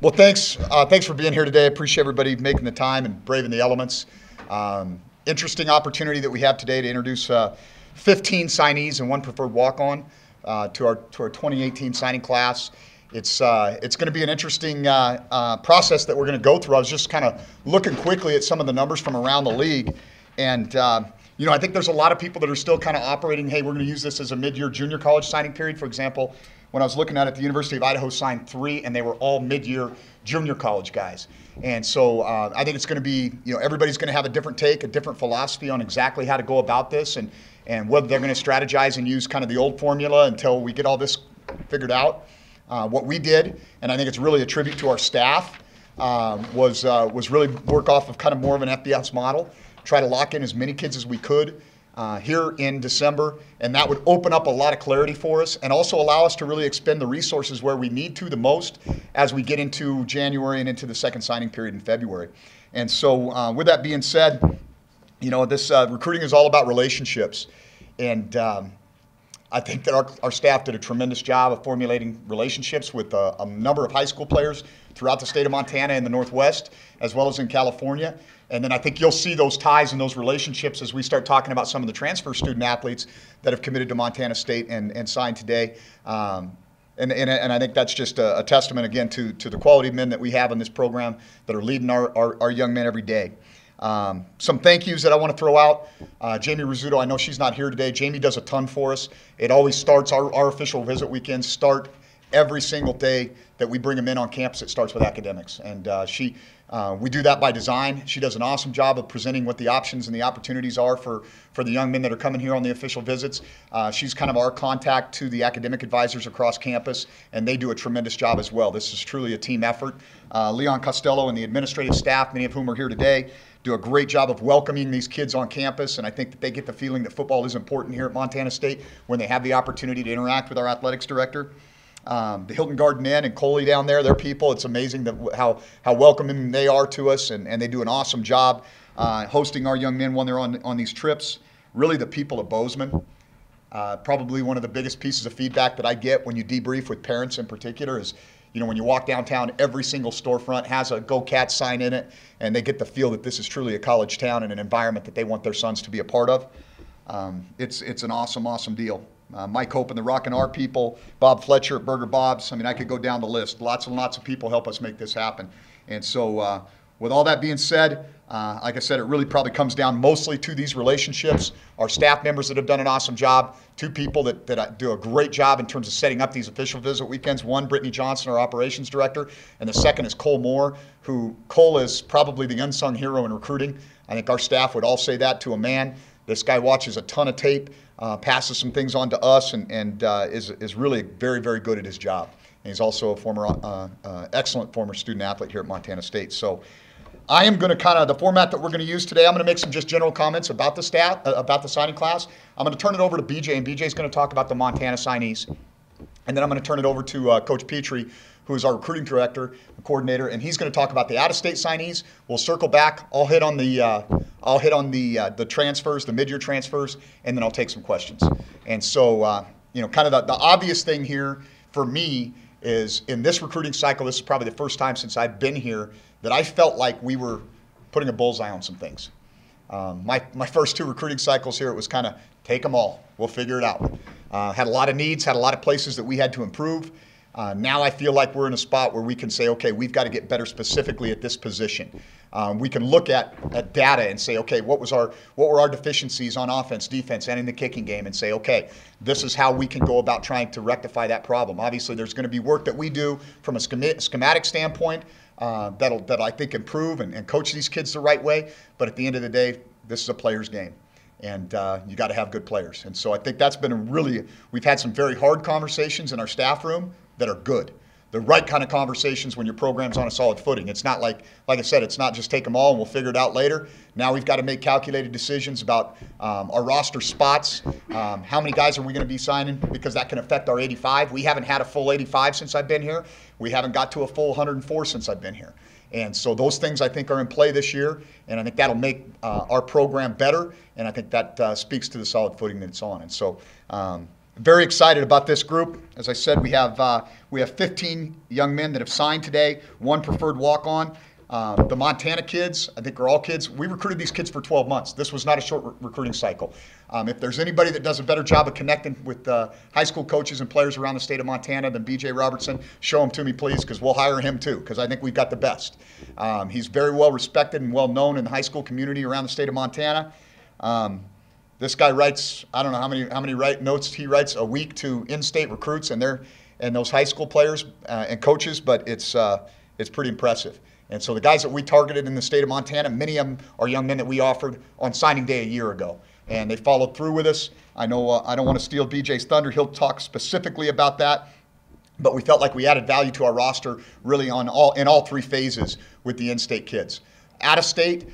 Well, thanks for being here today. I appreciate everybody making the time and braving the elements. Interesting opportunity that we have today to introduce 15 signees and one preferred walk-on to our 2018 signing class. It's going to be an interesting process that we're going to go through. I was just kind of looking quickly at some of the numbers from around the league, and I think there's a lot of people that are still kind of operating, hey, we're going to use this as a mid-year junior college signing period. For example, when I was looking at it, the University of Idaho signed 3, and they were all mid-year junior college guys. And so I think it's going to be, everybody's going to have a different take, a different philosophy on exactly how to go about this, and whether they're going to strategize and use kind of the old formula until we get all this figured out. What we did, and I think it's really a tribute to our staff, was really work off of kind of more of an FBS model, try to lock in as many kids as we could here in December, and that would open up a lot of clarity for us and also allow us to really expend the resources where we need to the most as we get into January and into the second signing period in February. And so with that being said, this recruiting is all about relationships, and I think that our staff did a tremendous job of formulating relationships with a number of high school players throughout the state of Montana and the Northwest, as well as in California. And then I think you'll see those ties and those relationships as we start talking about some of the transfer student athletes that have committed to Montana State and signed today. And I think that's just a testament, again, to the quality of men that we have in this program that are leading our young men every day. Some thank yous that I want to throw out. Jamie Rizzuto, I know she's not here today. Jamie does a ton for us. It always starts, our official visit weekends start every single day that we bring them in on campus. It starts with academics. And we do that by design. She does an awesome job of presenting what the options and the opportunities are for the young men that are coming here on the official visits. She's kind of our contact to the academic advisors across campus, and they do a tremendous job as well. This is truly a team effort. Leon Costello and the administrative staff, many of whom are here today, do a great job of welcoming these kids on campus, and I think that they get the feeling that football is important here at Montana State when they have the opportunity to interact with our athletics director. The Hilton Garden Inn and Coley down there, they're people. It's amazing how welcoming they are to us, and they do an awesome job hosting our young men when they're on these trips. Really, the people of Bozeman, probably one of the biggest pieces of feedback that I get when you debrief with parents in particular is, when you walk downtown, every single storefront has a Go Cats sign in it, and they get the feel that this is truly a college town and an environment that they want their sons to be a part of. It's an awesome, awesome deal. Mike Hope and the Rockin' R people, Bob Fletcher at Burger Bob's. I mean, I could go down the list. Lots and lots of people help us make this happen. And so with all that being said, like I said, it really probably comes down mostly to these relationships. Our staff members that have done an awesome job. 2 people that do a great job in terms of setting up these official visit weekends. One, Brittany Johnson, our operations director, and the second is Cole Moore, Cole is probably the unsung hero in recruiting. I think our staff would all say that to a man. This guy watches a ton of tape, passes some things on to us, and is really very, very good at his job. And he's also a former, excellent former student athlete here at Montana State. So I am going to the format that we're going to use today, I'm going to make some just general comments about the staff, about the signing class. I'm going to turn it over to BJ, and BJ is going to talk about the Montana signees. And then I'm going to turn it over to Coach Pitre, who is our recruiting director, the coordinator, and he's going to talk about the out-of-state signees. We'll circle back. I'll hit on the transfers, the mid-year transfers, and then I'll take some questions. And so, kind of the obvious thing here for me is in this recruiting cycle, this is probably the first time since I've been here that I felt like we were putting a bullseye on some things. My first 2 recruiting cycles here, it was kind of take them all. We'll figure it out. Had a lot of needs, had a lot of places that we had to improve. Now I feel like we're in a spot where we can say, okay, we've got to get better specifically at this position. We can look at data and say, okay, what were our deficiencies on offense, defense, and in the kicking game, and say, okay, this is how we can go about trying to rectify that problem. Obviously, there's going to be work that we do from a schematic standpoint that'll I think improve and coach these kids the right way. But at the end of the day, this is a player's game. And you got to have good players. And so I think that's been we've had some very hard conversations in our staff room that are good. The right kind of conversations when your program's on a solid footing. It's not like I said, it's not just take them all and we'll figure it out later. Now we've got to make calculated decisions about our roster spots. How many guys are we going to be signing? Because that can affect our 85. We haven't had a full 85 since I've been here. We haven't got to a full 104 since I've been here. And so those things I think are in play this year, and I think that'll make our program better, and I think that speaks to the solid footing that it's on. And so Very excited about this group. As I said, we have 15 young men that have signed today, 1 preferred walk-on. The Montana kids, I think are all kids. We recruited these kids for 12 months. This was not a short recruiting cycle. If there's anybody that does a better job of connecting with high school coaches and players around the state of Montana than BJ Robertson, show him to me, please, because we'll hire him too, because I think we've got the best. He's very well respected and well known in the high school community around the state of Montana. This guy writes, I don't know how many notes he writes a week to in-state recruits and those high school players and coaches, but it's pretty impressive. And so the guys that we targeted in the state of Montana, many of them are young men that we offered on signing day a year ago, and they followed through with us. I know I don't want to steal BJ's thunder. He'll talk specifically about that, but we felt like we added value to our roster really in all 3 phases with the in-state kids. Out of state,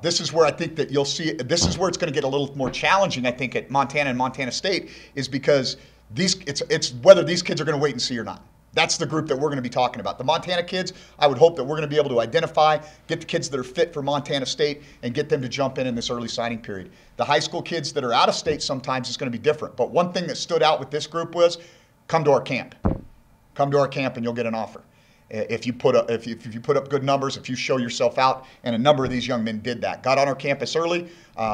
this is where I think that you'll see, this is where it's going to get a little more challenging, I think, at Montana and Montana State, is because it's whether these kids are going to wait and see or not. That's the group that we're going to be talking about. The Montana kids, I would hope that we're going to be able to identify, get the kids that are fit for Montana State, and get them to jump in this early signing period. The high school kids that are out of state sometimes is going to be different. But one thing that stood out with this group was, come to our camp. Come to our camp and you'll get an offer. If you put up good numbers, if you show yourself out, and a number of these young men did that. Got on our campus early,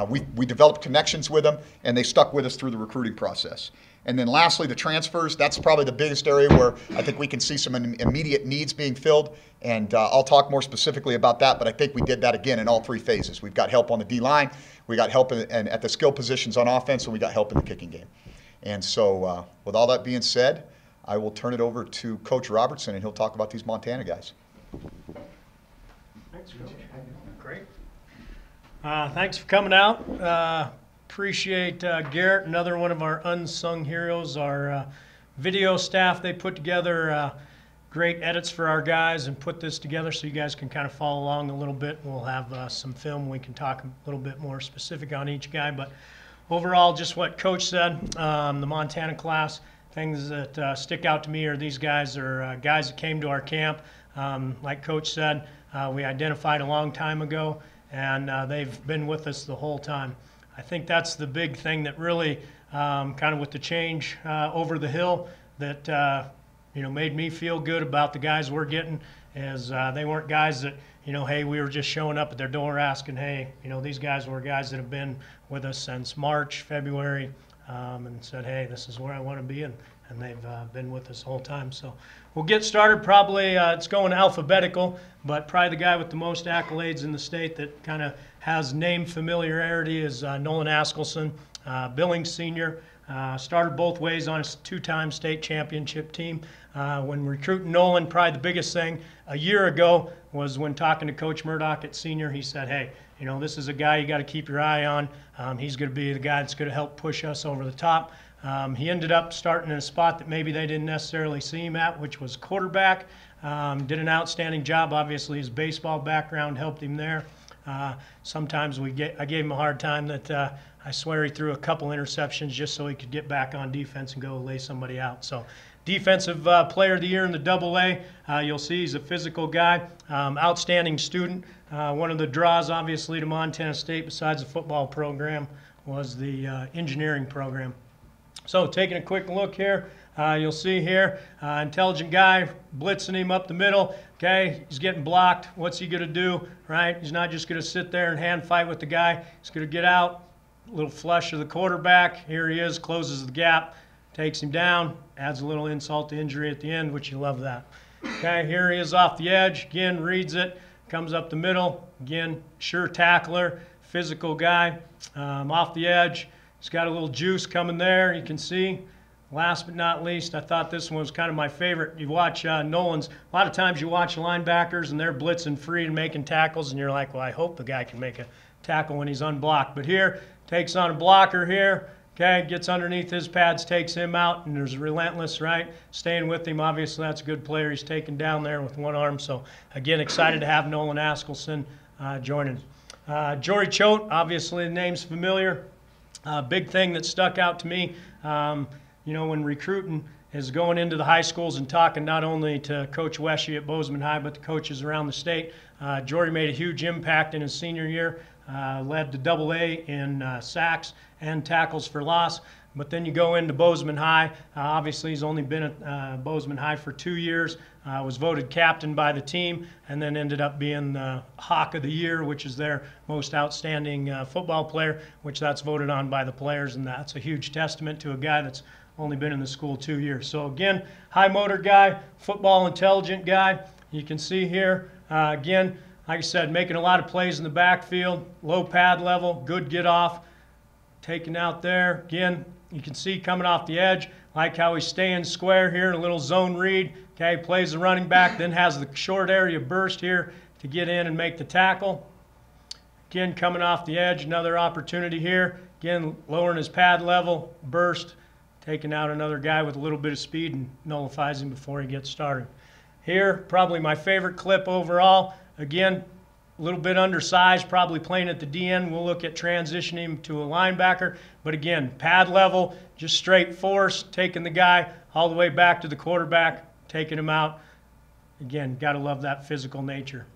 we developed connections with them, and they stuck with us through the recruiting process. And then lastly, the transfers. That's probably the biggest area where I think we can see some immediate needs being filled, and I'll talk more specifically about that, but I think we did that again in all 3 phases. We've got help on the D-line, we got help at the skill positions on offense, and we got help in the kicking game. And so with all that being said, I will turn it over to Coach Robertson, and he'll talk about these Montana guys. Thanks, Coach. Great. Thanks for coming out. Appreciate Garrett, another one of our unsung heroes, our video staff. They put together great edits for our guys and put this together so you guys can kind of follow along a little bit. We'll have some film. We can talk a little bit more specific on each guy. But overall, just what Coach said, the Montana class, things that stick out to me are these guys are guys that came to our camp. Like Coach said, we identified a long time ago, and they've been with us the whole time. I think that's the big thing that really, kind of with the change over the hill, that made me feel good about the guys we're getting, is they weren't guys that, hey, we were just showing up at their door asking, hey, these guys were guys that have been with us since March, February, and said, hey, this is where I want to be, and they've been with us the whole time. So we'll get started. Probably it's going alphabetical, but probably the guy with the most accolades in the state that kind of has name familiarity is Nolan Askelson, Billings senior. Started both ways on his 2-time state championship team. When recruiting Nolan, probably the biggest thing a year ago was when talking to Coach Murdoch at senior. He said, hey, this is a guy you got to keep your eye on. He's going to be the guy that's going to help push us over the top. He ended up starting in a spot that maybe they didn't necessarily see him at, which was quarterback. Did an outstanding job. Obviously, his baseball background helped him there. Sometimes I gave him a hard time that I swear he threw a couple interceptions just so he could get back on defense and go lay somebody out. So defensive player of the year in the AA. You'll see he's a physical guy, outstanding student. One of the draws, obviously, to Montana State, besides the football program, was the engineering program. So taking a quick look here, you'll see here, intelligent guy, blitzing him up the middle. Okay, he's getting blocked. What's he going to do, right? He's not just going to sit there and hand fight with the guy. He's going to get out, a little flush of the quarterback. Here he is, closes the gap, takes him down, adds a little insult to injury at the end, which you love that. Okay, here he is off the edge. Again, reads it, comes up the middle. Again, sure tackler, physical guy, off the edge. He's got a little juice coming there, you can see. Last but not least, I thought this one was kind of my favorite. You watch Nolan's, a lot of times you watch linebackers and they're blitzing free and making tackles, and you're like, well, I hope the guy can make a tackle when he's unblocked. But here, takes on a blocker here, okay, gets underneath his pads, takes him out, and there's relentless, right? Staying with him, obviously that's a good player. He's taken down there with one arm. So, again, excited to have Nolan Askelson joining. Jeff Choate, obviously the name's familiar. Big thing that stuck out to me, when recruiting, is going into the high schools and talking not only to Coach Weshy at Bozeman High, but the coaches around the state. Jory made a huge impact in his senior year, led to AA in sacks and tackles for loss. But then you go into Bozeman High. Obviously, he's only been at Bozeman High for 2 years. Was voted captain by the team, and then ended up being the Hawk of the Year, which is their most outstanding football player, which that's voted on by the players, and that's a huge testament to a guy that's only been in the school 2 years. So again, high motor guy, football intelligent guy. You can see here, again, like I said, making a lot of plays in the backfield, low pad level, good get off, taken out there. Again, you can see coming off the edge, like how he's staying square here, a little zone read. Okay, plays the running back, then has the short area burst here to get in and make the tackle. Again, coming off the edge, another opportunity here. Again, lowering his pad level, burst, taking out another guy with a little bit of speed and nullifies him before he gets started. Here, probably my favorite clip overall. Again, a little bit undersized, probably playing at the DN. We'll look at transitioning him to a linebacker. But again, pad level, just straight force, taking the guy all the way back to the quarterback, taking him out. Again, got to love that physical nature.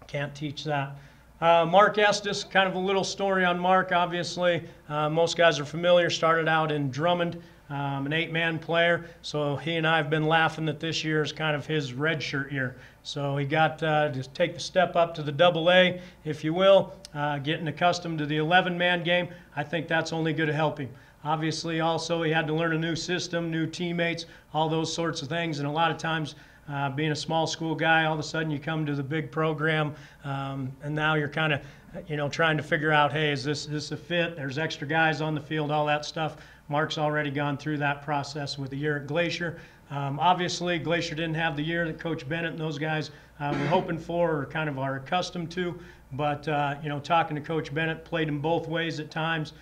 Can't teach that. Mark Estes, kind of a little story on Mark, obviously. Most guys are familiar, started out in Drummond, an 8-man player. So he and I have been laughing that this year is kind of his redshirt year. So he got to take the step up to the AA, if you will, getting accustomed to the 11-man game. I think that's only going to help him. Obviously, also, he had to learn a new system, new teammates, all those sorts of things. And a lot of times, being a small school guy, all of a sudden you come to the big program, and now you're kind of, trying to figure out, hey, is this a fit? There's extra guys on the field, all that stuff. Mark's already gone through that process with a year at Glacier. Obviously, Glacier didn't have the year that Coach Bennett and those guys were hoping for or kind of are accustomed to. But, talking to Coach Bennett, played him both ways at times.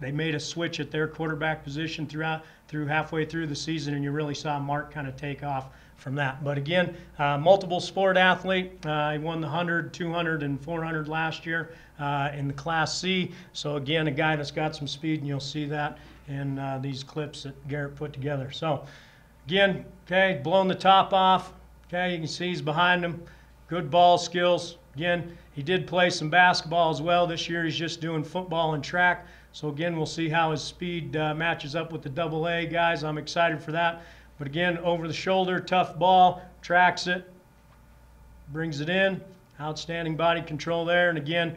They made a switch at their quarterback position through halfway through the season, and you really saw Mark kind of take off from that. But again, multiple sport athlete. He won the 100, 200, and 400 last year in the Class C. So again, a guy that's got some speed, and you'll see that in these clips that Garrett put together. So again, okay, blowing the top off. Okay, you can see he's behind him. Good ball skills. Again, he did play some basketball as well. This year he's just doing football and track. So again, we'll see how his speed matches up with the AA guys. I'm excited for that. But again, over the shoulder, tough ball, tracks it, brings it in. Outstanding body control there. And again,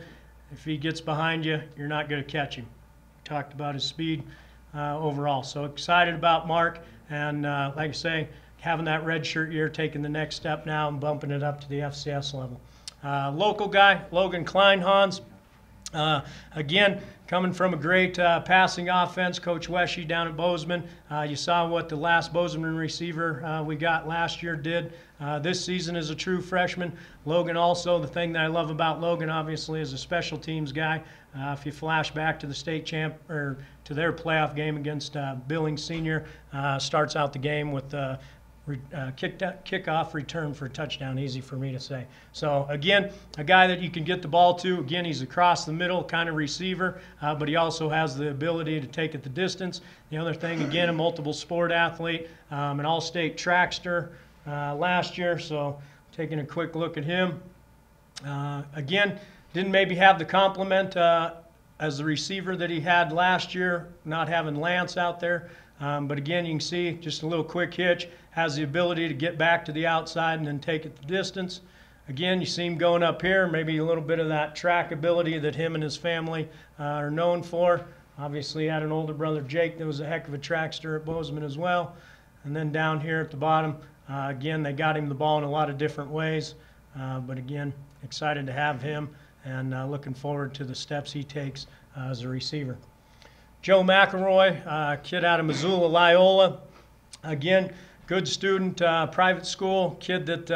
if he gets behind you, you're not going to catch him. We talked about his speed overall. So excited about Mark. And like I say, having that red shirt year, taking the next step now and bumping it up to the FCS level. Local guy, Logan Kleinhans. Again, coming from a great passing offense, Coach Weshy down at Bozeman. You saw what the last Bozeman receiver we got last year did. This season as a true freshman. Logan also, the thing that I love about Logan, obviously, is a special teams guy. If you flash back to the state champ or to their playoff game against Billings Senior, starts out the game with kickoff return for a touchdown, easy for me to say. So again, a guy that you can get the ball to. Again, he's across the middle kind of receiver, but he also has the ability to take it the distance. The other thing, again, a multiple sport athlete, an all-state trackster last year. So taking a quick look at him. Again, didn't maybe have the complement as the receiver that he had last year, not having Lance out there. But again, you can see just a little quick hitch, has the ability to get back to the outside and then take it the distance. Again, you see him going up here, maybe a little bit of that track ability that him and his family are known for. Obviously, he had an older brother, Jake, that was a heck of a trackster at Bozeman as well. And then down here at the bottom, again, they got him the ball in a lot of different ways. But again, excited to have him and looking forward to the steps he takes as a receiver. Joe McElroy, kid out of Missoula, Loyola. Again, good student, private school, kid that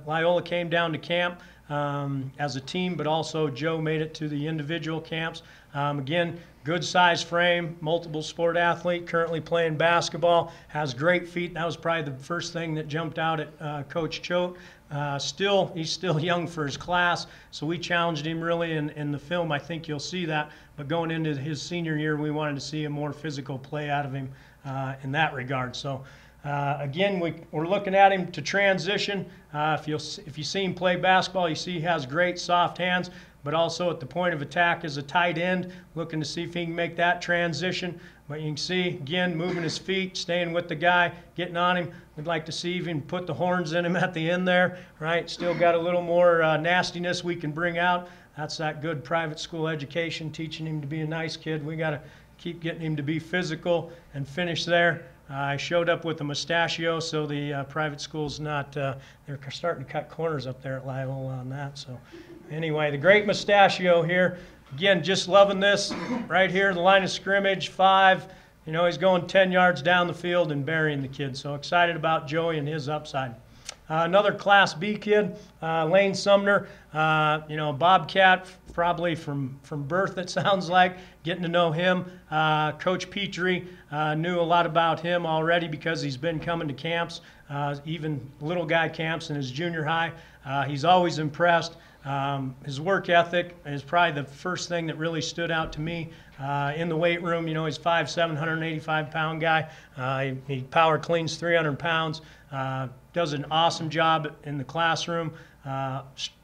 Loyola came down to camp as a team, but also Joe made it to the individual camps. Again, good size frame, multiple sport athlete, currently playing basketball, has great feet. That was probably the first thing that jumped out at Coach Choate. He's still young for his class, so we challenged him really in the film. I think you'll see that. But going into his senior year, we wanted to see a more physical play out of him in that regard. So again, we're looking at him to transition. If you see him play basketball, you see he has great soft hands, but also at the point of attack as a tight end, looking to see if he can make that transition. But you can see, again, moving his feet, staying with the guy, getting on him. We'd like to see even put the horns in him at the end there, right? Still got a little more nastiness we can bring out. That's that good private school education, teaching him to be a nice kid. We got to keep getting him to be physical and finish there. I showed up with a mustachio, so the private school's not, they're starting to cut corners up there at Lyle on that. So anyway, the great mustachio here. Again, just loving this right here, the line of scrimmage, 5. You know, he's going 10 yards down the field and burying the kid. So excited about Joey and his upside. Another Class B kid, Lane Sumner, you know, Bobcat, probably from birth, it sounds like, getting to know him. Coach Pitre knew a lot about him already because he's been coming to camps, even little guy camps in his junior high. He's always impressed. His work ethic is probably the first thing that really stood out to me in the weight room. You know, he's 5'7", 185-pound guy. He power cleans 300 pounds. Does an awesome job in the classroom.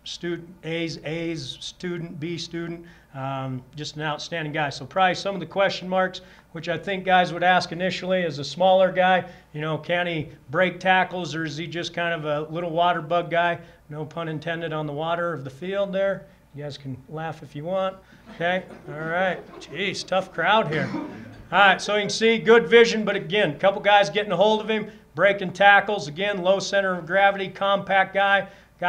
Student A's student, B student. Just an outstanding guy. So probably some of the question marks, which I think guys would ask initially, as a smaller guy, you know, can he break tackles, or is he just kind of a little water bug guy? No pun intended on the water of the field there. You guys can laugh if you want. Okay, all right. Jeez, tough crowd here. All right, so you can see good vision, but again, a couple guys getting a hold of him, breaking tackles. Again, low center of gravity, compact guy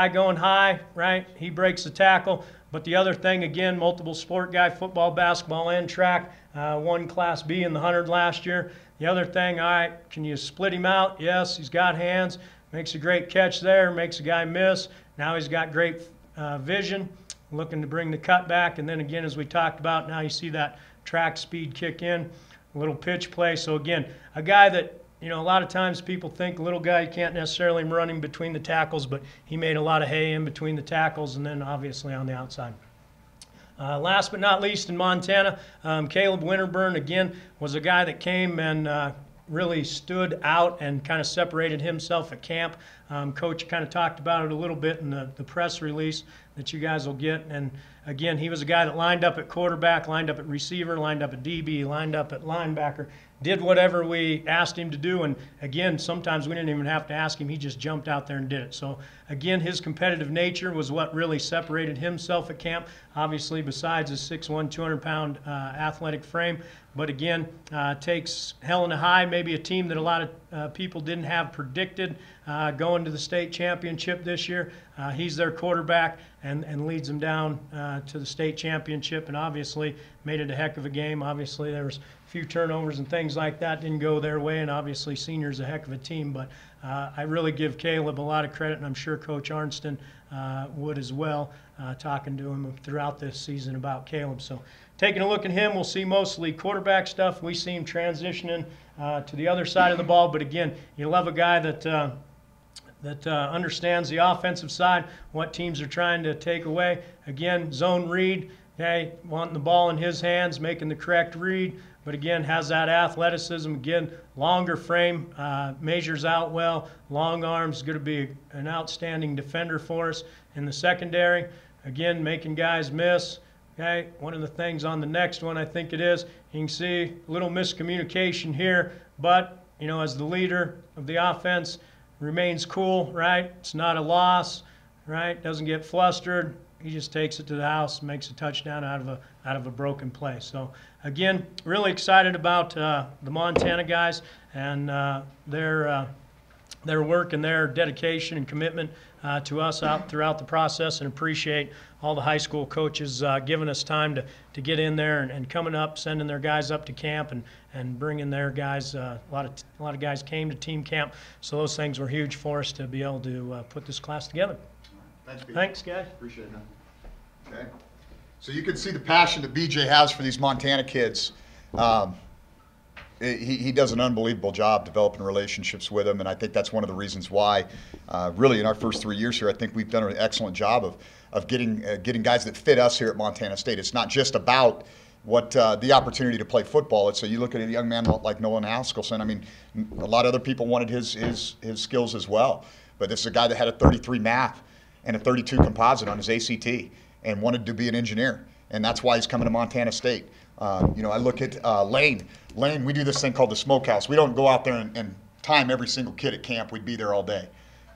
going high, right? He breaks the tackle. But the other thing, again, multiple sport guy, football, basketball, and track. Won Class B in the 100 last year. The other thing, all right, can you split him out? Yes, he's got hands. Makes a great catch there, makes a guy miss. Now he's got great vision, looking to bring the cut back. And then again, as we talked about, now you see that track speed kick in, a little pitch play. So again, a guy that, you know, a lot of times people think little guy, you can't necessarily run him between the tackles, but he made a lot of hay in between the tackles and then obviously on the outside. Last but not least, in Montana, Caleb Winterburn, again, was a guy that came and really stood out and kind of separated himself at camp. Coach kind of talked about it a little bit in the press release that you guys will get. And again, he was a guy that lined up at quarterback, lined up at receiver, lined up at DB, lined up at linebacker, did whatever we asked him to do. And again, sometimes we didn't even have to ask him. He just jumped out there and did it. So again, his competitive nature was what really separated himself at camp. Obviously, besides his 6'1", 200-pound athletic frame. But again, takes Helena High, maybe a team that a lot of people didn't have predicted going to the state championship this year. He's their quarterback and leads them down to the state championship, and obviously made it a heck of a game. Obviously, there was a few turnovers and things like that didn't go their way, and obviously Senior's a heck of a team. But I really give Caleb a lot of credit, and I'm sure Coach Arnston would as well, talking to him throughout this season about Caleb. So taking a look at him, we'll see mostly quarterback stuff. We see him transitioning to the other side of the ball. But again, you love a guy that understands the offensive side, what teams are trying to take away. Again, zone read, okay, wanting the ball in his hands, making the correct read. But again, has that athleticism. Again, longer frame, measures out well, long arms, going to be an outstanding defender for us in the secondary. Again, making guys miss. Okay, one of the things on the next one, I think it is, you can see a little miscommunication here, but, you know, as the leader of the offense, remains cool, right? It's not a loss, right? Doesn't get flustered. He just takes it to the house, makes a touchdown out of a broken play. So again, really excited about the Montana guys and their work and their dedication and commitment to us out throughout the process, and appreciate all the high school coaches giving us time to get in there and coming up, sending their guys up to camp and bringing their guys. A lot of guys came to team camp, so those things were huge for us to be able to put this class together. Thanks, BJ. Thanks, guys. Appreciate it, man. Okay. So you can see the passion that BJ has for these Montana kids. He does an unbelievable job developing relationships with them, and I think that's one of the reasons why, really, in our first 3 years here, I think we've done an excellent job of getting guys that fit us here at Montana State. It's not just about what the opportunity to play football. It's so you look at a young man like Nolan Haskelson. I mean, a lot of other people wanted his skills as well, but this is a guy that had a 33 math and a 32 composite on his ACT and wanted to be an engineer, and that's why he's coming to Montana State. I look at Lane. Lane, we do this thing called the smokehouse. We don't go out there and time every single kid at camp. We'd be there all day,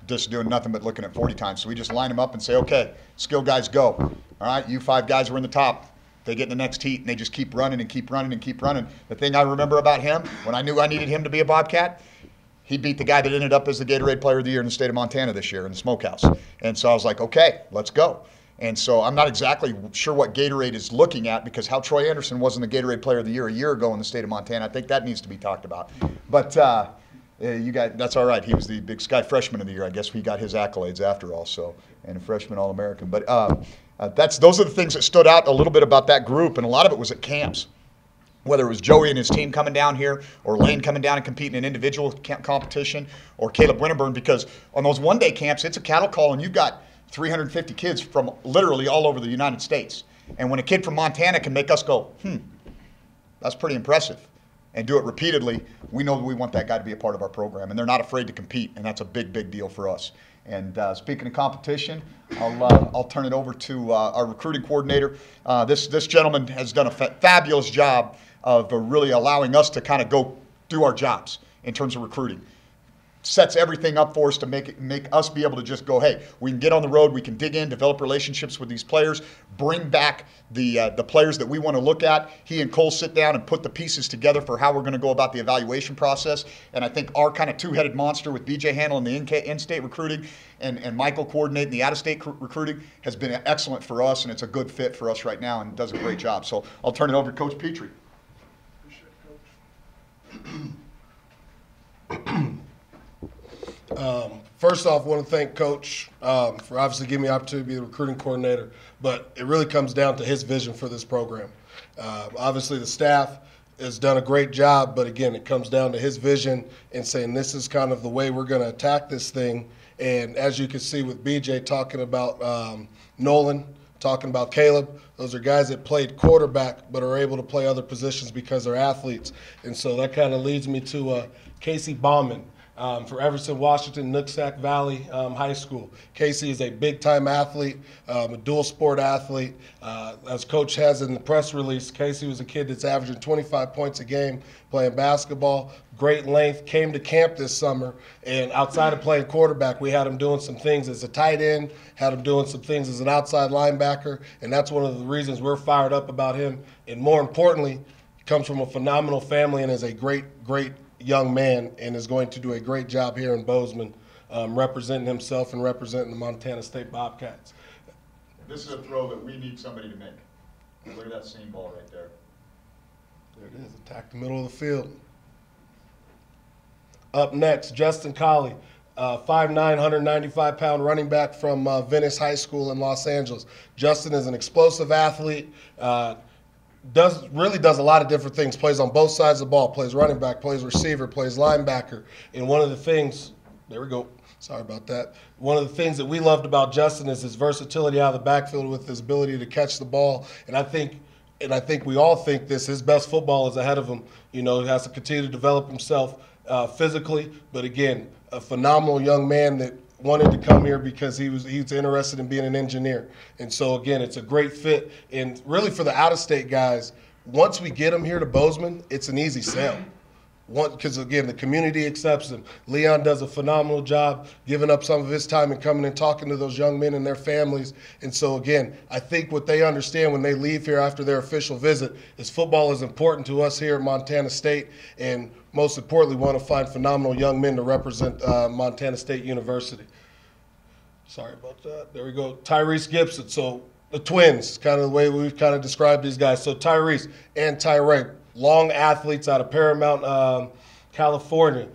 just doing nothing but looking at 40 times. So we just line them up and say, okay, skill guys go. All right, you 5 guys were in the top. They get in the next heat, and they just keep running and keep running and keep running. The thing I remember about him, when I knew I needed him to be a Bobcat, he beat the guy that ended up as the Gatorade Player of the Year in the state of Montana this year in the smokehouse. And so I was like, okay, let's go. And so I'm not exactly sure what Gatorade is looking at, because how Troy Anderson wasn't the Gatorade Player of the Year a year ago in the state of Montana, I think that needs to be talked about. But that's all right. He was the Big Sky Freshman of the Year. I guess he got his accolades after all, so, and a freshman All-American. But those are the things that stood out a little bit about that group, and a lot of it was at camps. Whether it was Joey and his team coming down here, or Lane coming down and competing in individual competition, or Caleb Winterburn, because on those one-day camps, it's a cattle call, and you've got 350 kids from literally all over the United States. And when a kid from Montana can make us go, that's pretty impressive, and do it repeatedly, we know that we want that guy to be a part of our program, and they're not afraid to compete, and that's a big, big deal for us. And speaking of competition, I'll turn it over to our recruiting coordinator. This gentleman has done a fabulous job of really allowing us to kind of go do our jobs in terms of recruiting. Sets everything up for us to make us be able to just go, hey, we can get on the road, we can dig in, develop relationships with these players, bring back the players that we want to look at. He and Cole sit down and put the pieces together for how we're going to go about the evaluation process. And I think our kind of two-headed monster with BJ handling the in-state recruiting and Michael coordinating the out-of-state recruiting has been excellent for us, and it's a good fit for us right now, and does a great job. So I'll turn it over to Coach Pitre. First off, I want to thank Coach for obviously giving me the opportunity to be the recruiting coordinator, but it really comes down to his vision for this program. Obviously, the staff has done a great job, but again, it comes down to his vision and saying this is kind of the way we're going to attack this thing. And as you can see with BJ talking about Nolan, talking about Caleb, those are guys that played quarterback but are able to play other positions because they're athletes. And so that kind of leads me to Casey Bauman. For Everson, Washington, Nooksack Valley High School. Casey is a big-time athlete, a dual-sport athlete. As Coach has in the press release, Casey was a kid that's averaging 25 points a game playing basketball, great length, came to camp this summer, and outside of playing quarterback, we had him doing some things as a tight end, had him doing some things as an outside linebacker, and that's one of the reasons we're fired up about him. And more importantly, he comes from a phenomenal family and is a great young man and is going to do a great job here in Bozeman, representing himself and representing the Montana State Bobcats. This is a throw that we need somebody to make. Look at that seam ball right there. There it is, attack the middle of the field. Up next, Justin Colley, 5'9", 195-pound running back from Venice High School in Los Angeles. Justin is an explosive athlete, really does a lot of different things, plays on both sides of the ball, plays running back, plays receiver, plays linebacker. And one of the things, there we go, sorry about that. One of the things that we loved about Justin is his versatility out of the backfield with his ability to catch the ball. And I think we all think this, his best football is ahead of him. You know, he has to continue to develop himself physically, but again, a phenomenal young man that wanted to come here because he's interested in being an engineer. And so, again, it's a great fit. And really for the out-of-state guys, once we get them here to Bozeman, it's an easy sell. Because, again, the community accepts them. Leon does a phenomenal job giving up some of his time and coming and talking to those young men and their families. And so, again, I think what they understand when they leave here after their official visit is football is important to us here at Montana State, and most importantly, want to find phenomenal young men to represent Montana State University. Sorry about that. There we go. Tyrese Gibson. So the twins, kind of the way we've kind of described these guys. So Tyrese and Tyree, long athletes out of Paramount, California.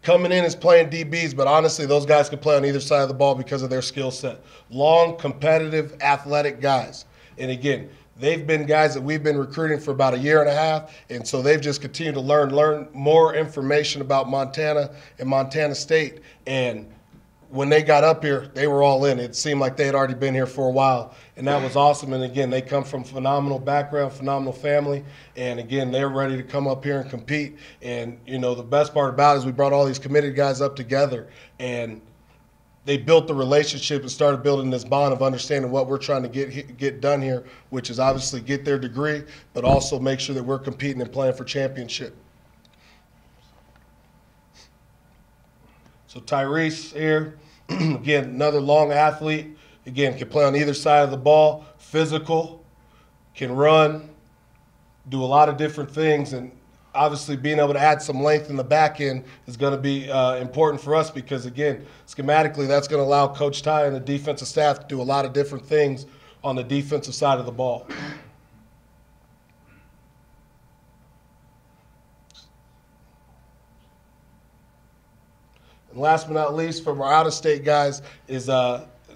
Coming in as playing DBs, but honestly, those guys can play on either side of the ball because of their skill set. Long, competitive, athletic guys. And again, they've been guys that we've been recruiting for about a year and a half, and so they've just continued to learn more information about Montana and Montana State. And when they got up here, they were all in. It seemed like they had already been here for a while, and that was awesome. And again, they come from phenomenal background, phenomenal family, and again, they're ready to come up here and compete. And, you know, the best part about it is we brought all these committed guys up together, and they built the relationship and started building this bond of understanding what we're trying to get done here, which is obviously get their degree, but also make sure that we're competing and playing for championship. So Tyrese here, again, another long athlete. Again, can play on either side of the ball, physical, can run, do a lot of different things, and obviously being able to add some length in the back end is going to be important for us because, again, schematically that's going to allow Coach Ty and the defensive staff to do a lot of different things on the defensive side of the ball. And last but not least, from our out-of-state guys is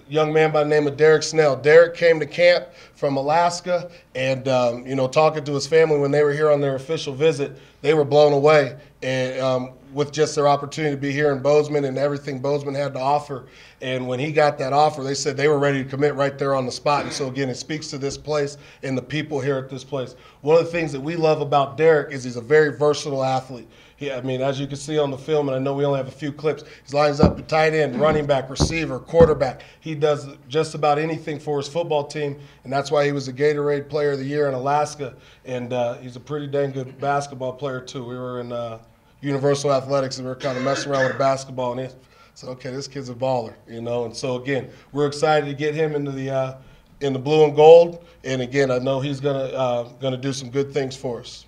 young man by the name of Derek Snell. Derek came to camp from Alaska, and you know, talking to his family when they were here on their official visit, they were blown away and with just their opportunity to be here in Bozeman and everything Bozeman had to offer. And when he got that offer, they said they were ready to commit right there on the spot. And so again, it speaks to this place and the people here at this place. One of the things that we love about Derek is he's a very versatile athlete. I mean, as you can see on the film, and I know we only have a few clips, he lines up at tight end, running back, receiver, quarterback. He does just about anything for his football team, and that's why he was a Gatorade Player of the Year in Alaska. And he's a pretty dang good basketball player, too. We were in Universal Athletics, and we were kind of messing around with a basketball, and he said, okay, this kid's a baller, you know. And so, again, we're excited to get him into the in the blue and gold. And, again, I know he's gonna do some good things for us.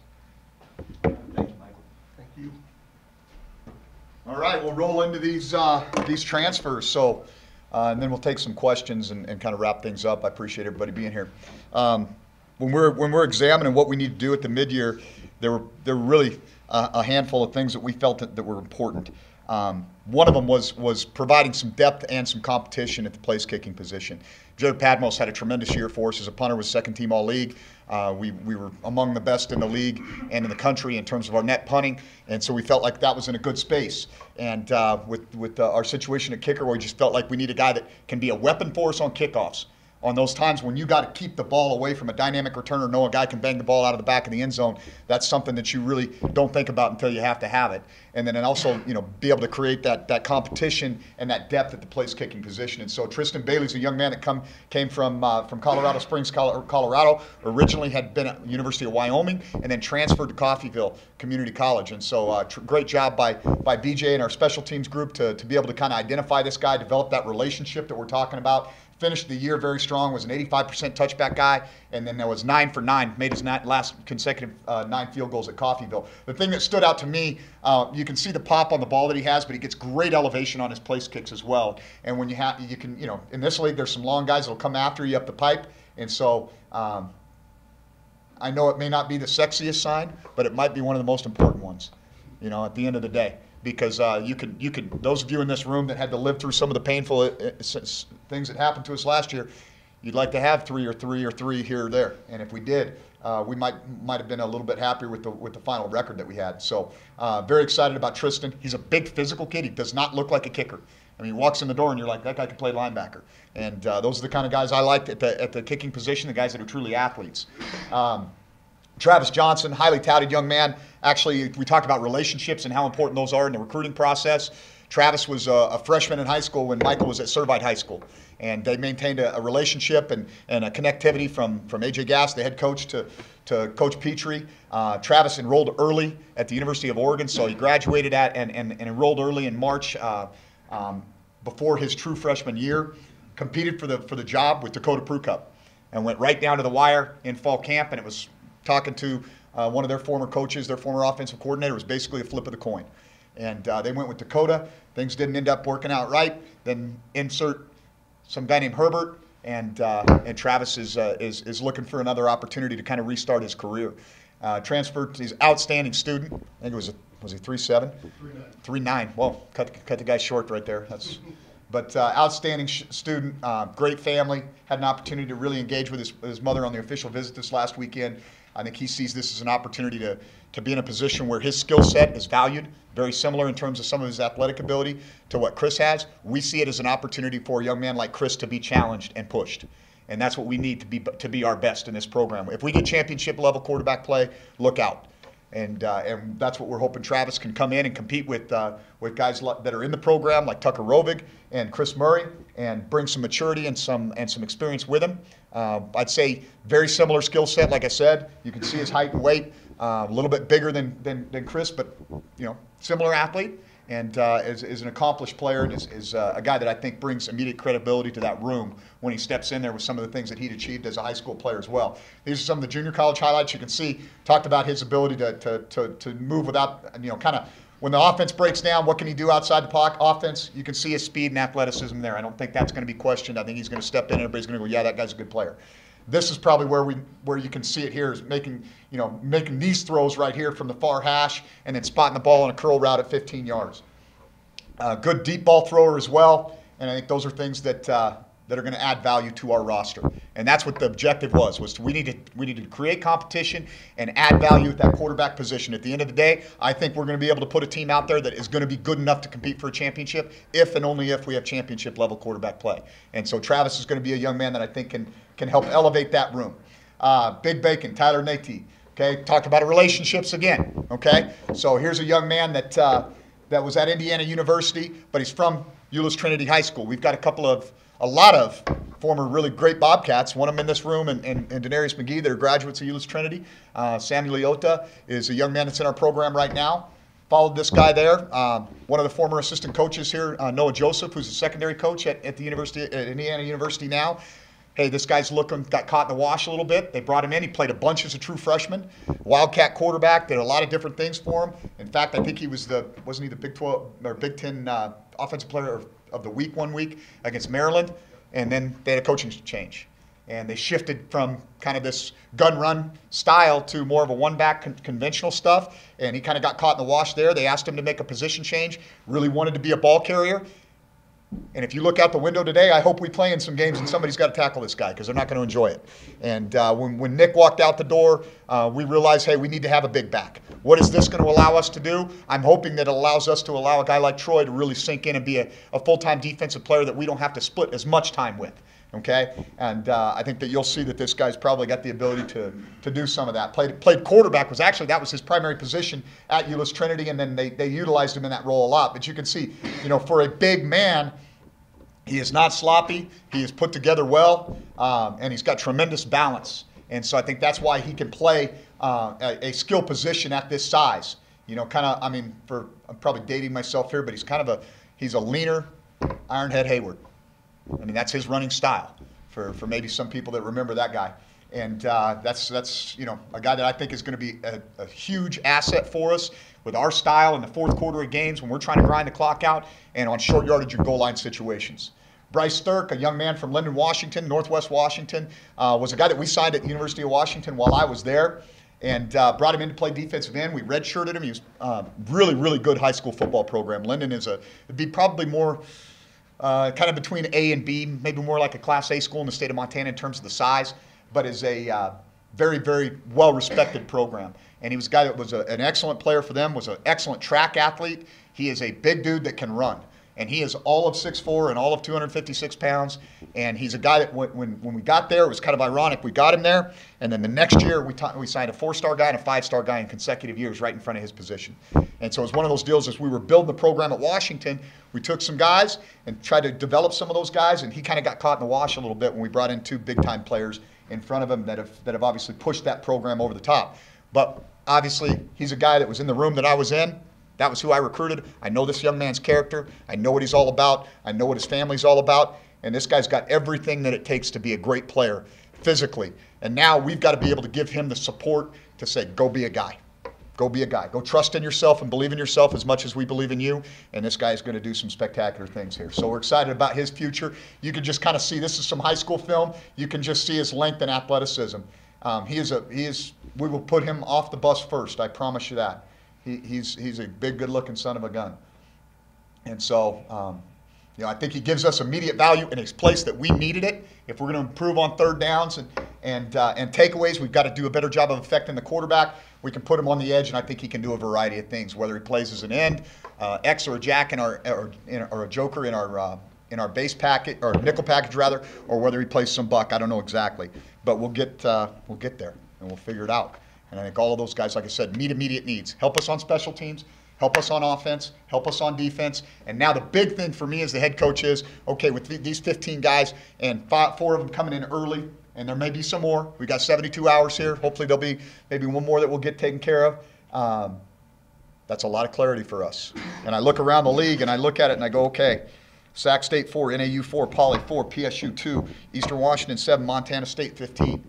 All right, we'll roll into these transfers. So, and then we'll take some questions and kind of wrap things up. I appreciate everybody being here. When we're examining what we need to do at the mid-year, there were really a handful of things that we felt that were important. One of them was providing some depth and some competition at the place kicking position. Joe Padmos had a tremendous year for us as a punter, was second team all-league. We were among the best in the league and in the country in terms of our net punting, and so we felt like that was in a good space. And with our situation at kicker, we just felt like we need a guy that can be a weapon for us on kickoffs. On those times when you got to keep the ball away from a dynamic returner, know a guy can bang the ball out of the back of the end zone, that's something that you really don't think about until you have to have it. And then also, you know, be able to create that competition and that depth at the place kicking position. And so Tristan Bailey's a young man that came from Colorado Springs, Colorado, originally had been at University of Wyoming, and then transferred to Coffeyville Community College. And so great job by BJ and our special teams group to be able to kind of identify this guy, develop that relationship that we're talking about. Finished the year very strong, was an 85% touchback guy, and then there was 9 for 9, made his last consecutive 9 field goals at Coffeyville. The thing that stood out to me, you can see the pop on the ball that he has, but he gets great elevation on his place kicks as well. And when you can, in this league, there's some long guys that'll come after you up the pipe, and so I know it may not be the sexiest sign, but it might be one of the most important ones, at the end of the day. Because you could, those of you in this room that had to live through some of the painful things that happened to us last year, you'd like to have 3 or 3 or 3 here or there. And if we did, we might have been a little bit happier with the final record that we had. So very excited about Tristan. He's a big physical kid. He does not look like a kicker. I mean, he walks in the door and you're like, that guy can play linebacker. And those are the kind of guys I liked at the kicking position, the guys that are truly athletes. Travis Johnson, highly touted young man. Actually, we talked about relationships and how important those are in the recruiting process. Travis was a freshman in high school when Michael was at Servite High School. And they maintained a relationship and a connectivity from A.J. Gass, the head coach, to Coach Pitre. Travis enrolled early at the University of Oregon, so he graduated and enrolled early in March before his true freshman year. Competed for the job with Dakota Prue Cup and went right down to the wire in fall camp, and it was talking to one of their former coaches, their former offensive coordinator. It was basically a flip of the coin. And they went with Dakota. Things didn't end up working out right. Then insert some guy named Herbert, and Travis is looking for another opportunity to kind of restart his career. Transferred, he's an outstanding student. I think it was he 3.7? 3.9. Well, cut the guy short right there. But outstanding student, great family. Had an opportunity to really engage with his mother on the official visit this last weekend. I think he sees this as an opportunity to be in a position where his skill set is valued, very similar in terms of some of his athletic ability to what Chris has. We see it as an opportunity for a young man like Chris to be challenged and pushed. And that's what we need to be our best in this program. If we get championship level quarterback play, look out. And that's what we're hoping Travis can come in and compete with guys that are in the program like Tucker Rovig and Chris Murray, and bring some maturity and some experience with him. I'd say very similar skill set. Like I said, you can see his height and weight, a little bit bigger than Chris, but similar athlete, and is an accomplished player, and is a guy that I think brings immediate credibility to that room when he steps in there with some of the things that he'd achieved as a high school player as well. These are some of the junior college highlights you can see. Talked about his ability to move without, kind of when the offense breaks down, what can he do outside the pocket offense? You can see his speed and athleticism there. I don't think that's going to be questioned. I think he's going to step in and everybody's going to go, yeah, that guy's a good player. This is probably where you can see it here, is making these throws right here from the far hash and then spotting the ball on a curl route at 15 yards. Good deep ball thrower as well, and I think those are things that are going to add value to our roster. And that's what the objective was we needed to create competition and add value at that quarterback position. At the end of the day, I think we're going to be able to put a team out there that is going to be good enough to compete for a championship if and only if we have championship level quarterback play. And so Travis is going to be a young man that I think can help elevate that room. Big Bacon, Tyler Nate, okay, talked about relationships again, okay? So here's a young man that was at Indiana University, but he's from Euless Trinity High School. We've got a lot of former really great Bobcats, one of them in this room, and Denarius McGee, that are graduates of Euless Trinity. Samuel Leota is a young man that's in our program right now. Followed this guy there. One of the former assistant coaches here, Noah Joseph, who's a secondary coach at Indiana University now. Hey, this guy's got caught in the wash a little bit. They brought him in. He played a bunch as a true freshman. Wildcat quarterback, did a lot of different things for him. In fact, I think he wasn't he the Big 12 or Big 10 offensive player of the week one week against Maryland? And then they had a coaching change. And they shifted from kind of this gun run style to more of a one-back conventional stuff. And he kind of got caught in the wash there. They asked him to make a position change, really wanted to be a ball carrier. And if you look out the window today, I hope we play in some games and somebody's got to tackle this guy because they're not going to enjoy it. And when Nick walked out the door, we realized, hey, we need to have a big back. What is this going to allow us to do? I'm hoping that it allows us to allow a guy like Troy to really sink in and be a full-time defensive player that we don't have to split as much time with. Okay, and I think that you'll see that this guy's probably got the ability to do some of that. Played quarterback, that was his primary position at Euless Trinity, and then they utilized him in that role a lot. But you can see, for a big man, he is not sloppy. He is put together well, and he's got tremendous balance. And so I think that's why he can play a skill position at this size. I'm probably dating myself here, but he's a leaner Ironhead Hayward. I mean, that's his running style for maybe some people that remember that guy. And that's a guy that I think is going to be a huge asset for us with our style in the fourth quarter of games when we're trying to grind the clock out and on short yardage and goal line situations. Bryce Sturck, a young man from Linden, Washington, Northwest Washington, was a guy that we signed at the University of Washington while I was there, and brought him in to play defensive end. We redshirted him. He was really, really good high school football program. Linden it'd be probably more kind of between A and B, maybe more like a Class A school in the state of Montana in terms of the size, but is a very, very well-respected program. And he was a guy that was an excellent player for them, was an excellent track athlete. He is a big dude that can run. And he is all of 6'4" and all of 256 pounds. And he's a guy that when we got there, it was kind of ironic. We got him there, and then the next year we signed a 4-star guy and a 5-star guy in consecutive years right in front of his position. And so it was one of those deals as we were building the program at Washington, we took some guys and tried to develop some of those guys, and he kind of got caught in the wash a little bit when we brought in 2 big-time players in front of him that have obviously pushed that program over the top. But obviously, he's a guy that was in the room that I was in. That was who I recruited. I know this young man's character. I know what he's all about. I know what his family's all about. And this guy's got everything that it takes to be a great player physically. And now we've got to be able to give him the support to say, go be a guy. Go be a guy. Go trust in yourself and believe in yourself as much as we believe in you. And this guy is going to do some spectacular things here. So we're excited about his future. You can just kind of see, this is some high school film. You can just see his length and athleticism. We will put him off the bus first. I promise you that. He's a big, good-looking son of a gun. And so, I think he gives us immediate value in a place that we needed it. If we're going to improve on third downs and takeaways, we've got to do a better job of affecting the quarterback. We can put him on the edge, and I think he can do a variety of things, whether he plays as an end, X or a jack or a joker in our base packet, or nickel package rather, or whether he plays some buck. I don't know exactly, but we'll get there and we'll figure it out. And I think all of those guys, like I said, meet immediate needs. Help us on special teams, help us on offense, help us on defense. And now the big thing for me as the head coach is, okay, with these 15 guys and 4 of them coming in early, and there may be some more. We got 72 hours here. Hopefully there'll be maybe one more that we'll get taken care of. That's a lot of clarity for us. And I look around the league and I look at it and I go, okay, Sac State 4, NAU 4, Poly 4, PSU 2, Eastern Washington 7, Montana State 15.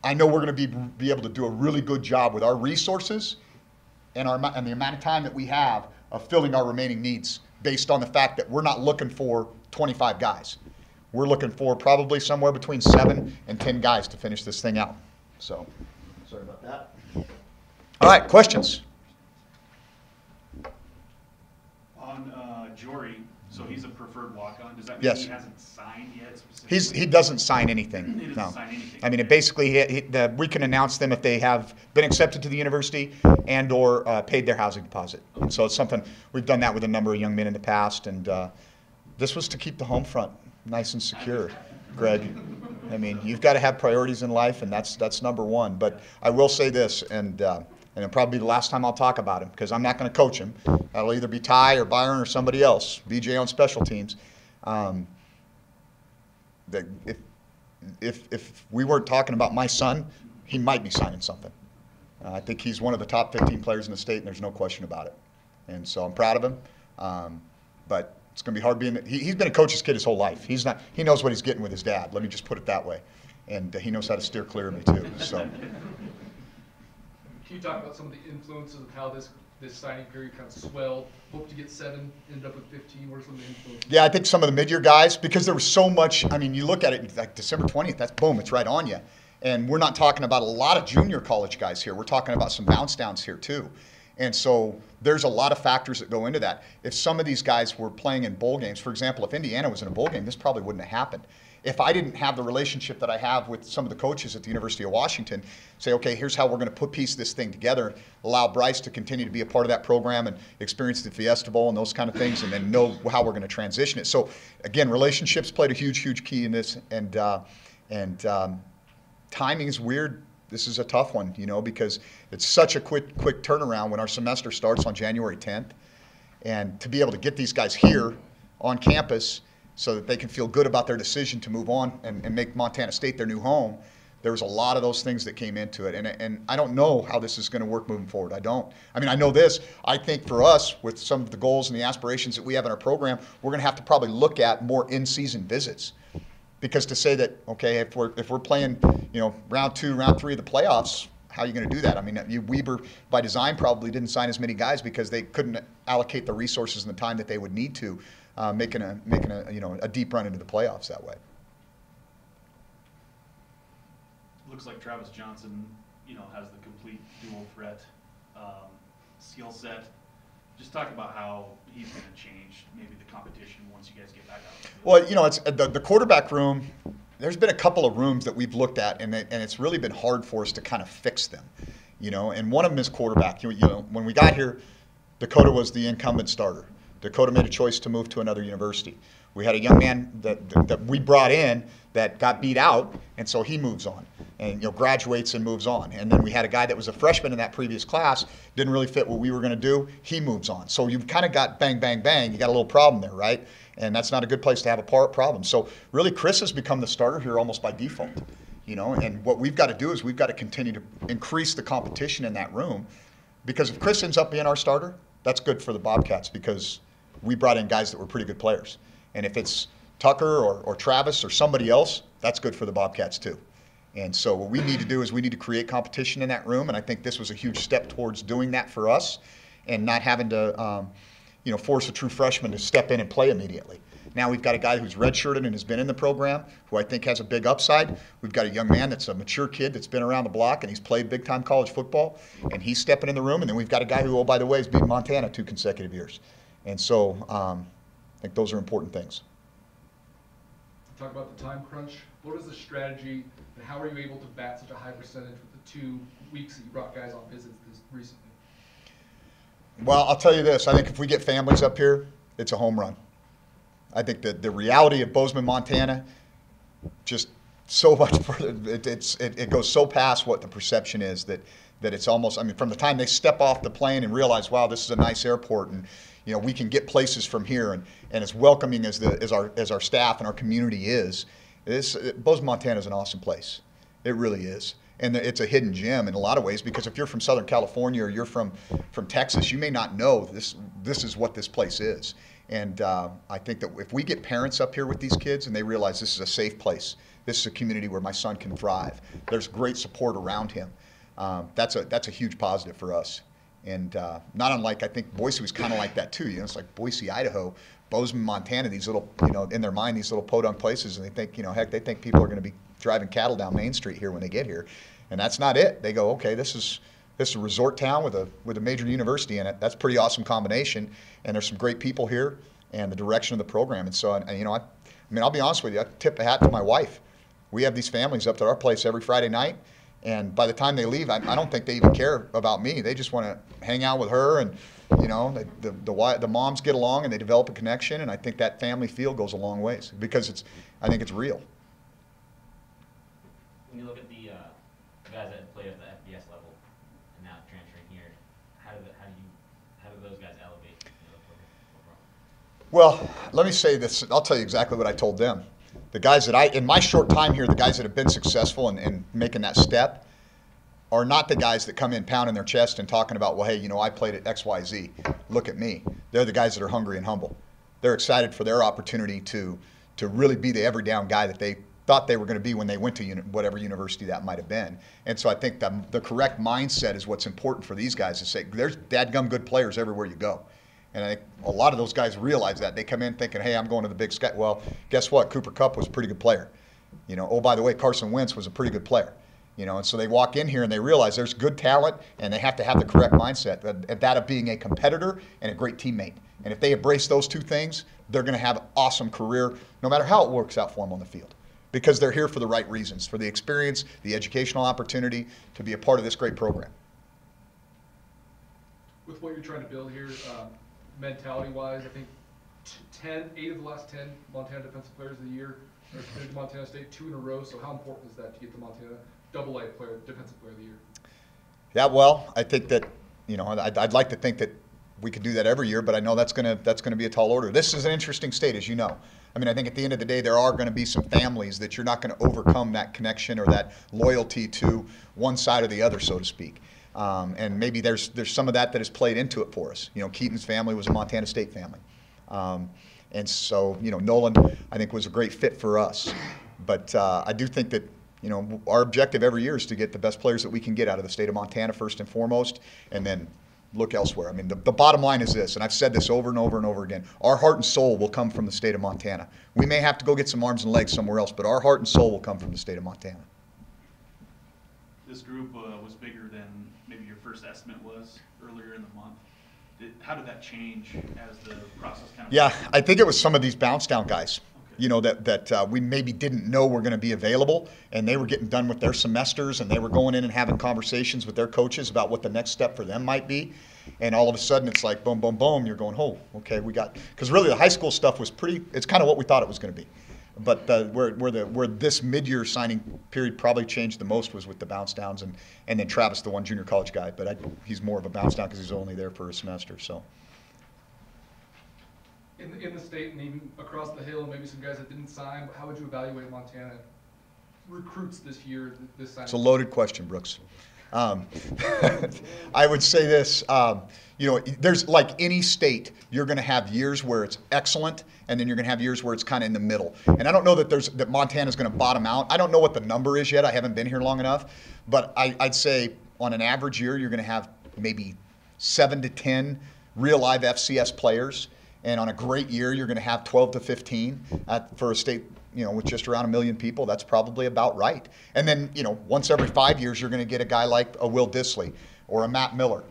I know we're going to be able to do a really good job with our resources and the amount of time that we have of filling our remaining needs based on the fact that we're not looking for 25 guys. We're looking for probably somewhere between 7 and 10 guys to finish this thing out. So, sorry about that. All right, questions? On Jory, so he's a preferred walk-on. Does that mean Yes. he hasn't signed yet specifically? He doesn't sign anything. He doesn't No. sign anything. I mean, it basically, we can announce them if they have been accepted to the university and or paid their housing deposit. And so it's something, we've done that with a number of young men in the past, and this was to keep the home front nice and secure, Greg. I mean, you've got to have priorities in life, and that's number one. But I will say this, and it'll probably be the last time I'll talk about him, because I'm not going to coach him. That'll either be Ty or Byron or somebody else, BJ on special teams. If we weren't talking about my son, he might be signing something. I think he's one of the top 15 players in the state, and there's no question about it. And so I'm proud of him. But it's going to be hard being. He's been a coach's kid his whole life. He knows what he's getting with his dad. Let me just put it that way. And he knows how to steer clear of me too. So. Can you talk about some of the influences of how this signing period kind of swelled? Hope to get 7, ended up with 15. What are some of the influences? Yeah, I think some of the mid-year guys, because there was so much. I mean, you look at it like December 20th. That's boom. It's right on you. And we're not talking about a lot of junior college guys here. We're talking about some bounce downs here too. And so there's a lot of factors that go into that. If some of these guys were playing in bowl games, for example, if Indiana was in a bowl game, this probably wouldn't have happened. If I didn't have the relationship that I have with some of the coaches at the University of Washington, say, okay, here's how we're going to piece this thing together, allow Bryce to continue to be a part of that program and experience the Fiesta Bowl and those kind of things, and then know how we're going to transition it. So again, relationships played a huge key in this, and timing is weird. This is a tough one, because it's such a quick turnaround when our semester starts on January 10th. And to be able to get these guys here on campus so that they can feel good about their decision to move on and make Montana State their new home, there was a lot of those things that came into it. And I don't know how this is going to work moving forward. I don't. I mean, I know this. I think for us, with some of the goals and the aspirations that we have in our program, we're going to have to probably look at more in-season visits. Because to say that, okay, if we're playing, round 2, round 3 of the playoffs, how are you going to do that? I mean, Weber, by design, probably didn't sign as many guys because they couldn't allocate the resources and the time that they would need to making a deep run into the playoffs that way. Looks like Travis Johnson, has the complete dual threat skill set. Just talk about how he's going to change maybe the competition once you guys get back out. Well, it's the quarterback room. There's been a couple of rooms that we've looked at, and it's really been hard for us to kind of fix them, And one of them is quarterback. When we got here, Dakota was the incumbent starter. Dakota made a choice to move to another university. We had a young man that we brought in that got beat out, and so he moves on and graduates and moves on. And then we had a guy that was a freshman in that previous class, didn't really fit what we were going to do. He moves on. So you've kind of got bang, bang, bang. You got a little problem there, right? And that's not a good place to have a problem. So really, Chris has become the starter here almost by default. And what we've got to do is we've got to continue to increase the competition in that room, because if Chris ends up being our starter, that's good for the Bobcats because we brought in guys that were pretty good players. And if it's Tucker or Travis or somebody else, that's good for the Bobcats too. And so what we need to do is we need to create competition in that room, and I think this was a huge step towards doing that for us and not having to force a true freshman to step in and play immediately. Now we've got a guy who's redshirted and has been in the program, who I think has a big upside. We've got a young man that's a mature kid that's been around the block and he's played big-time college football, and he's stepping in the room. And then we've got a guy who, oh, by the way, has beaten Montana 2 consecutive years. And so I think those are important things. Talk about the time crunch. What is the strategy, and how are you able to bat such a high percentage with the 2 weeks that you brought guys on visits this recently? Well, I'll tell you this. I think if we get families up here, it's a home run. I think that the reality of Bozeman, Montana, just so much further. It goes so past what the perception is that it's almost, I mean, from the time they step off the plane and realize, wow, this is a nice airport, and we can get places from here, and as welcoming as our staff and our community is, Bozeman, Montana is an awesome place. It really is. And it's a hidden gem in a lot of ways, because if you're from Southern California or you're from Texas, you may not know this is what this place is. And I think that if we get parents up here with these kids and they realize this is a safe place, this is a community where my son can thrive, there's great support around him, that's a huge positive for us. And not unlike, I think Boise was kind of like that too. It's like Boise, Idaho, Bozeman, Montana, these little, in their mind, these little podunk places, and they think, heck, they think people are going to be driving cattle down Main Street here when they get here. And that's not it. They go, okay, this is a resort town with a major university in it. That's a pretty awesome combination. And there's some great people here, and the direction of the program. And so, I mean, I'll be honest with you, I tip the hat to my wife. We have these families up at our place every Friday night, and by the time they leave, I don't think they even care about me. They just want to hang out with her, and the moms get along and they develop a connection, and I think that family feel goes a long ways, because I think it's real. When you look at the guys that played at the FBS level and now transferring here, how do those guys elevate the program? Well, let me say this. I'll tell you exactly what I told them. The guys that in my short time here, the guys that have been successful in making that step are not the guys that come in pounding their chest and talking about, well, hey, I played at XYZ. Look at me. They're the guys that are hungry and humble. They're excited for their opportunity to really be the every down guy that they thought they were going to be when they went to whatever university that might have been. And so I think the correct mindset is what's important for these guys to say, there's dadgum good players everywhere you go. And I think a lot of those guys realize that. They come in thinking, hey, I'm going to the Big Sky. Well, guess what? Cooper Kupp was a pretty good player. Oh, by the way, Carson Wentz was a pretty good player. And so they walk in here and they realize there's good talent, and they have to have the correct mindset, that of being a competitor and a great teammate. And if they embrace those two things, they're going to have an awesome career, no matter how it works out for them on the field, because they're here for the right reasons, for the experience, the educational opportunity, to be a part of this great program. With what you're trying to build here, mentality-wise, I think 8 of the last 10 Montana Defensive Players of the Year are committed to Montana State, 2 in a row. So how important is that to get the Montana AA Defensive Player of the Year? Yeah, well, I think that I'd like to think that we could do that every year, but I know that's gonna be a tall order. This is an interesting state, as you know. I mean, I think at the end of the day, there are going to be some families that you're not going to overcome that connection or that loyalty to one side or the other, so to speak. And maybe there's some of that has played into it for us. Keaton's family was a Montana State family. And so, Nolan, I think, was a great fit for us. But I do think that, our objective every year is to get the best players that we can get out of the state of Montana first and foremost, and then look elsewhere. I mean, the bottom line is this, and I've said this over and over and over again, our heart and soul will come from the state of Montana. We may have to go get some arms and legs somewhere else, but our heart and soul will come from the state of Montana. This group was bigger than maybe your first estimate was earlier in the month. How did that change as the process kind of... Yeah, I think it was some of these bounce down guys. That we maybe didn't know were going to be available, and they were getting done with their semesters, and they were going in and having conversations with their coaches about what the next step for them might be. And all of a sudden, it's like boom, boom, boom. You're going, oh, okay, we got, because really the high school stuff was it's kind of what we thought it was going to be. But where this mid-year signing period probably changed the most was with the bounce downs, and then Travis, the one junior college guy. But he's more of a bounce down because he's only there for a semester. So. In the state and even across the hill, maybe some guys that didn't sign, how would you evaluate Montana recruits this year, this signing? It's a loaded question, Brooks. I would say this, there's like any state, you're going to have years where it's excellent, and then you're going to have years where it's kind of in the middle. And I don't know that Montana's going to bottom out. I don't know what the number is yet. I haven't been here long enough. But I'd say on an average year, you're going to have maybe 7 to 10 real live FCS players. And on a great year, you're going to have 12 to 15 for a state, with just around 1 million people. That's probably about right. And then, once every 5 years, you're going to get a guy like a Will Dissly or a Matt Miller,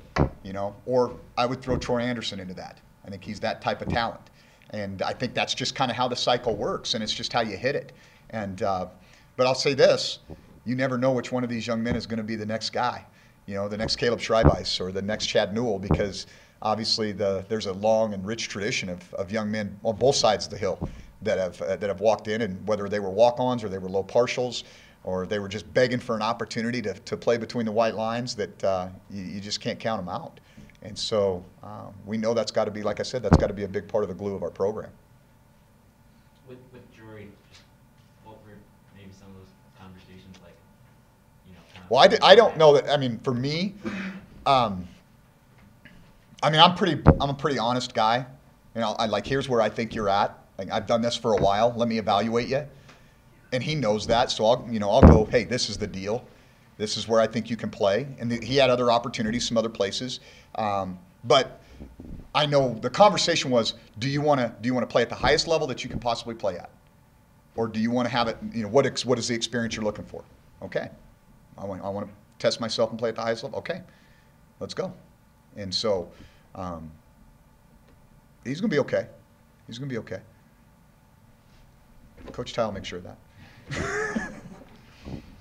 or I would throw Troy Anderson into that. I think he's that type of talent. And I think that's just kind of how the cycle works, and it's just how you hit it. And but I'll say this, you never know which one of these young men is going to be the next guy, the next Caleb Schreibeis or the next Chad Newell, because obviously there's a long and rich tradition of young men on both sides of the hill that have walked in, and whether they were walk-ons or they were low partials or they were just begging for an opportunity to play between the white lines, that you just can't count them out. And so we know that's got to be, like I said, that's got to be a big part of the glue of our program. With Drury, what were maybe some of those conversations like? Well, I don't know that. I mean, for me, I mean, I'm a pretty honest guy. I like, here's where I think you're at. Like, I've done this for a while. Let me evaluate you. And he knows that, so I'll go, hey, this is the deal. This is where I think you can play. And he had other opportunities, some other places. But I know the conversation was, do you want to play at the highest level that you can possibly play at? Or do you want to have it, what is the experience you're looking for? Okay. I want to test myself and play at the highest level. Okay. Let's go. And so he's going to be okay. He's going to be okay. Coach Ty will make sure of that.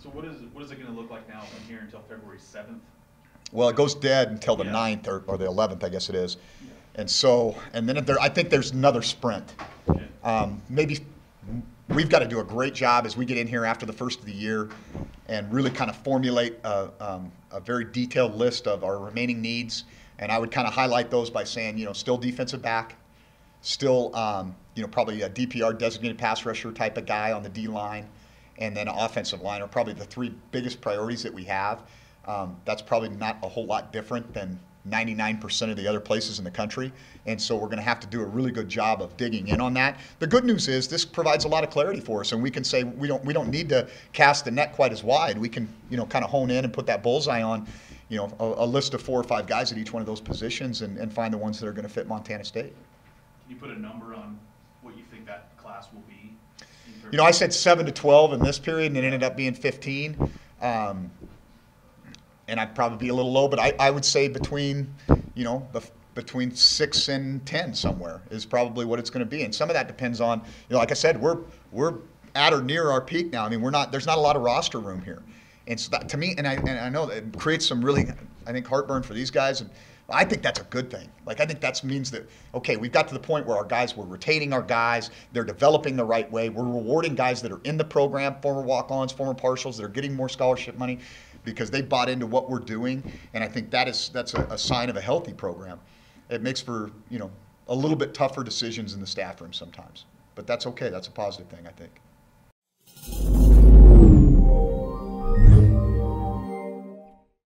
So what is it going to look like now from here until February 7th? Well, it goes dead until the Yeah. 9th or the 11th, I guess it is. Yeah. And so, and then I think there's another sprint. Okay. Maybe we've got to do a great job as we get in here after the first of the year and really kind of formulate a very detailed list of our remaining needs. And I would kind of highlight those by saying, still defensive back, still, probably a DPR, designated pass rusher type of guy on the D line, and then offensive line are probably the three biggest priorities that we have. That's probably not a whole lot different than 99% of the other places in the country. And so we're going to have to do a really good job of digging in on that. The good news is this provides a lot of clarity for us, and we can say we don't need to cast the net quite as wide. We can, kind of hone in and put that bullseye on, a list of 4 or 5 guys at each one of those positions and find the ones that are going to fit Montana State. Can you put a number on what you think that class will be? I said 7 to 12 in this period, and it ended up being 15. And I'd probably be a little low, but I would say between 6 and 10 somewhere is probably what it's going to be. And some of that depends on, like I said, we're at or near our peak now. I mean, there's not a lot of roster room here. And so that, to me, and I know that it creates some really, I think, heartburn for these guys. And I think that's a good thing. Like, I think that means that, okay, we've got to the point where we're retaining our guys, they're developing the right way, we're rewarding guys that are in the program, former walk-ons, former partials, that are getting more scholarship money because they bought into what we're doing. And I think that's a sign of a healthy program. It makes for, a little bit tougher decisions in the staff room sometimes. But that's okay. That's a positive thing, I think.